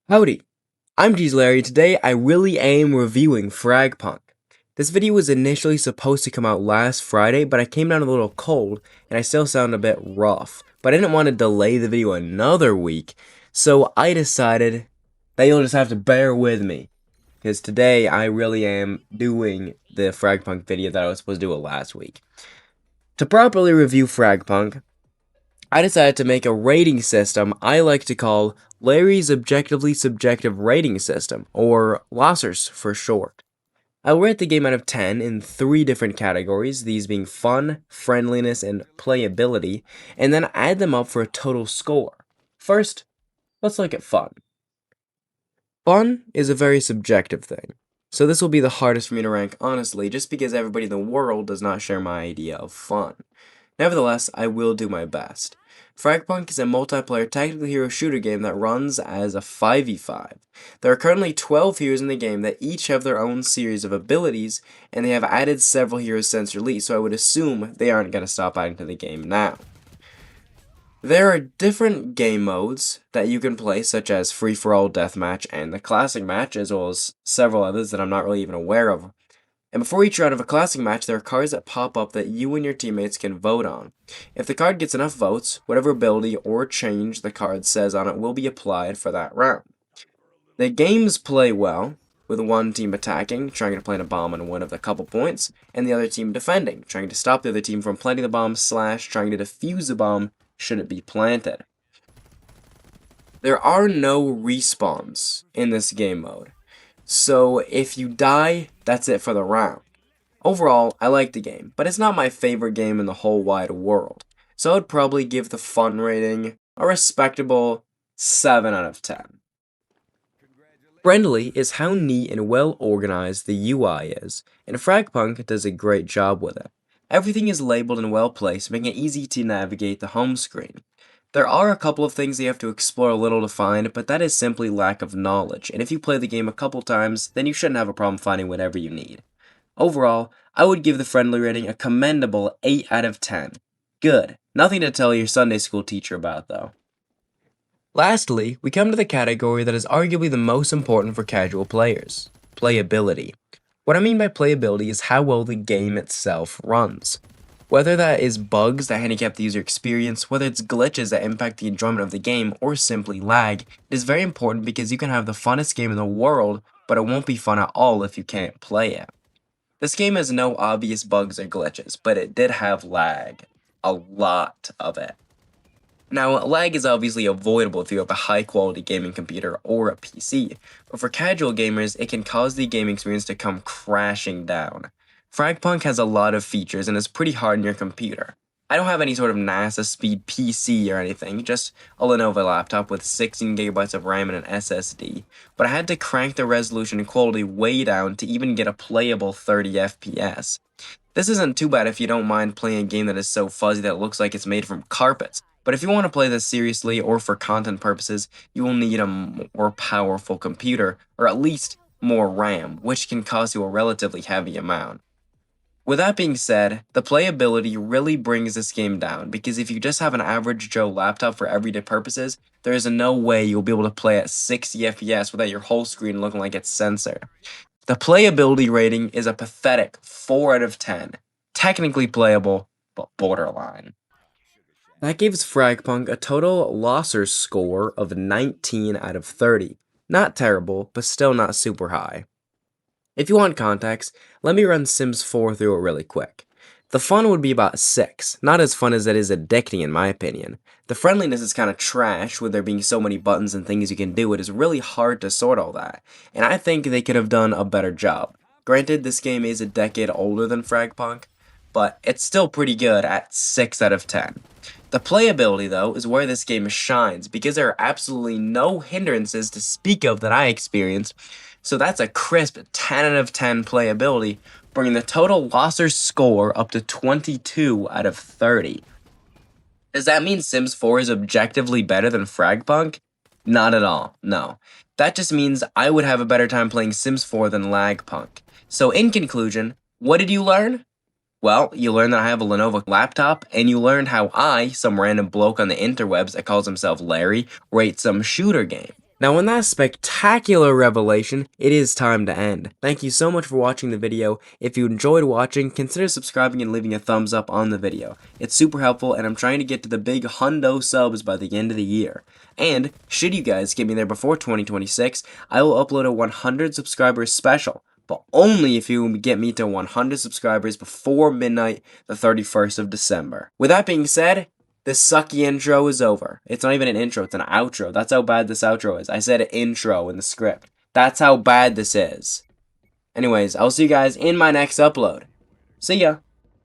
Howdy, I'm Larry. Today I really am reviewing FragPunk. This video was initially supposed to come out last Friday, but I came down a little cold and I still sound a bit rough. But I didn't want to delay the video another week, so I decided that you'll just have to bear with me. Because today I really am doing the FragPunk video that I was supposed to do last week. To properly review FragPunk, I decided to make a rating system I like to call Larry's Objectively Subjective Rating System, or LOSRS for short. I'll rate the game out of 10 in 3 different categories, these being fun, friendliness, and playability, and then add them up for a total score. First, let's look at fun. Fun is a very subjective thing, so this will be the hardest for me to rank honestly, just because everybody in the world does not share my idea of fun. Nevertheless, I will do my best. FragPunk is a multiplayer tactical hero shooter game that runs as a 5v5. There are currently 12 heroes in the game that each have their own series of abilities, and they have added several heroes since release, so I would assume they aren't going to stop adding to the game now. There are different game modes that you can play, such as free-for-all, deathmatch, and the classic match, as well as several others that I'm not really even aware of. And before each round of a classic match, there are cards that pop up that you and your teammates can vote on. If the card gets enough votes, whatever ability or change the card says on it will be applied for that round. The games play well, with one team attacking, trying to plant a bomb and win with a couple points, and the other team defending, trying to stop the other team from planting the bomb / trying to defuse the bomb should it be planted. There are no respawns in this game mode. So if you die, that's it for the round. Overall, I like the game, but it's not my favorite game in the whole wide world. So I would probably give the fun rating a respectable 7 out of 10. Friendly is how neat and well organized the UI is, and FragPunk does a great job with it. Everything is labeled and well placed, making it easy to navigate the home screen. There are a couple of things you have to explore a little to find, but that is simply lack of knowledge, and if you play the game a couple times, then you shouldn't have a problem finding whatever you need. Overall, I would give the friendly rating a commendable 8 out of 10. Good. Nothing to tell your Sunday school teacher about, though. Lastly, we come to the category that is arguably the most important for casual players: playability. What I mean by playability is how well the game itself runs. Whether that is bugs that handicap the user experience, whether it's glitches that impact the enjoyment of the game, or simply lag, it is very important because you can have the funnest game in the world, but it won't be fun at all if you can't play it. This game has no obvious bugs or glitches, but it did have lag. A lot of it. Now, lag is obviously avoidable if you have a high-quality gaming computer or a PC, but for casual gamers, it can cause the game experience to come crashing down. FragPunk has a lot of features and is pretty hard on your computer. I don't have any sort of NASA speed PC or anything, just a Lenovo laptop with 16GB of RAM and an SSD, but I had to crank the resolution and quality way down to even get a playable 30 FPS. This isn't too bad if you don't mind playing a game that is so fuzzy that it looks like it's made from carpets, but if you want to play this seriously or for content purposes, you will need a more powerful computer, or at least more RAM, which can cost you a relatively heavy amount. With that being said, the playability really brings this game down, because if you just have an average Joe laptop for everyday purposes, there is no way you'll be able to play at 60 FPS without your whole screen looking like it's censored. The playability rating is a pathetic 4 out of 10. Technically playable, but borderline. That gives FragPunk a total LOSRS score of 19 out of 30. Not terrible, but still not super high. If you want context, let me run Sims 4 through it really quick. The fun would be about 6, not as fun as it is addicting in my opinion. The friendliness is kind of trash, with there being so many buttons and things you can do. It is really hard to sort all that, and I think they could have done a better job. Granted, this game is a decade older than FragPunk, but it's still pretty good at 6 out of 10. The playability, though, is where this game shines, because there are absolutely no hindrances to speak of that I experienced, so that's a crisp 10 out of 10 playability, bringing the total LOSRS score up to 22 out of 30. Does that mean Sims 4 is objectively better than FragPunk? Not at all, no. That just means I would have a better time playing Sims 4 than LagPunk. So in conclusion, what did you learn? Well, you learned that I have a Lenovo laptop, and you learned how I, some random bloke on the interwebs that calls himself Larry, rate some shooter game. Now, in that spectacular revelation, it is time to end. Thank you so much for watching the video. If you enjoyed watching, consider subscribing and leaving a thumbs up on the video. It's super helpful, and I'm trying to get to the big hundo subs by the end of the year. And, should you guys get me there before 2026, I will upload a 100 subscribers special. But only if you get me to 100 subscribers before midnight, the 31st of December. With that being said, this sucky intro is over. It's not even an intro, it's an outro. That's how bad this outro is. I said intro in the script. That's how bad this is. Anyways, I'll see you guys in my next upload. See ya!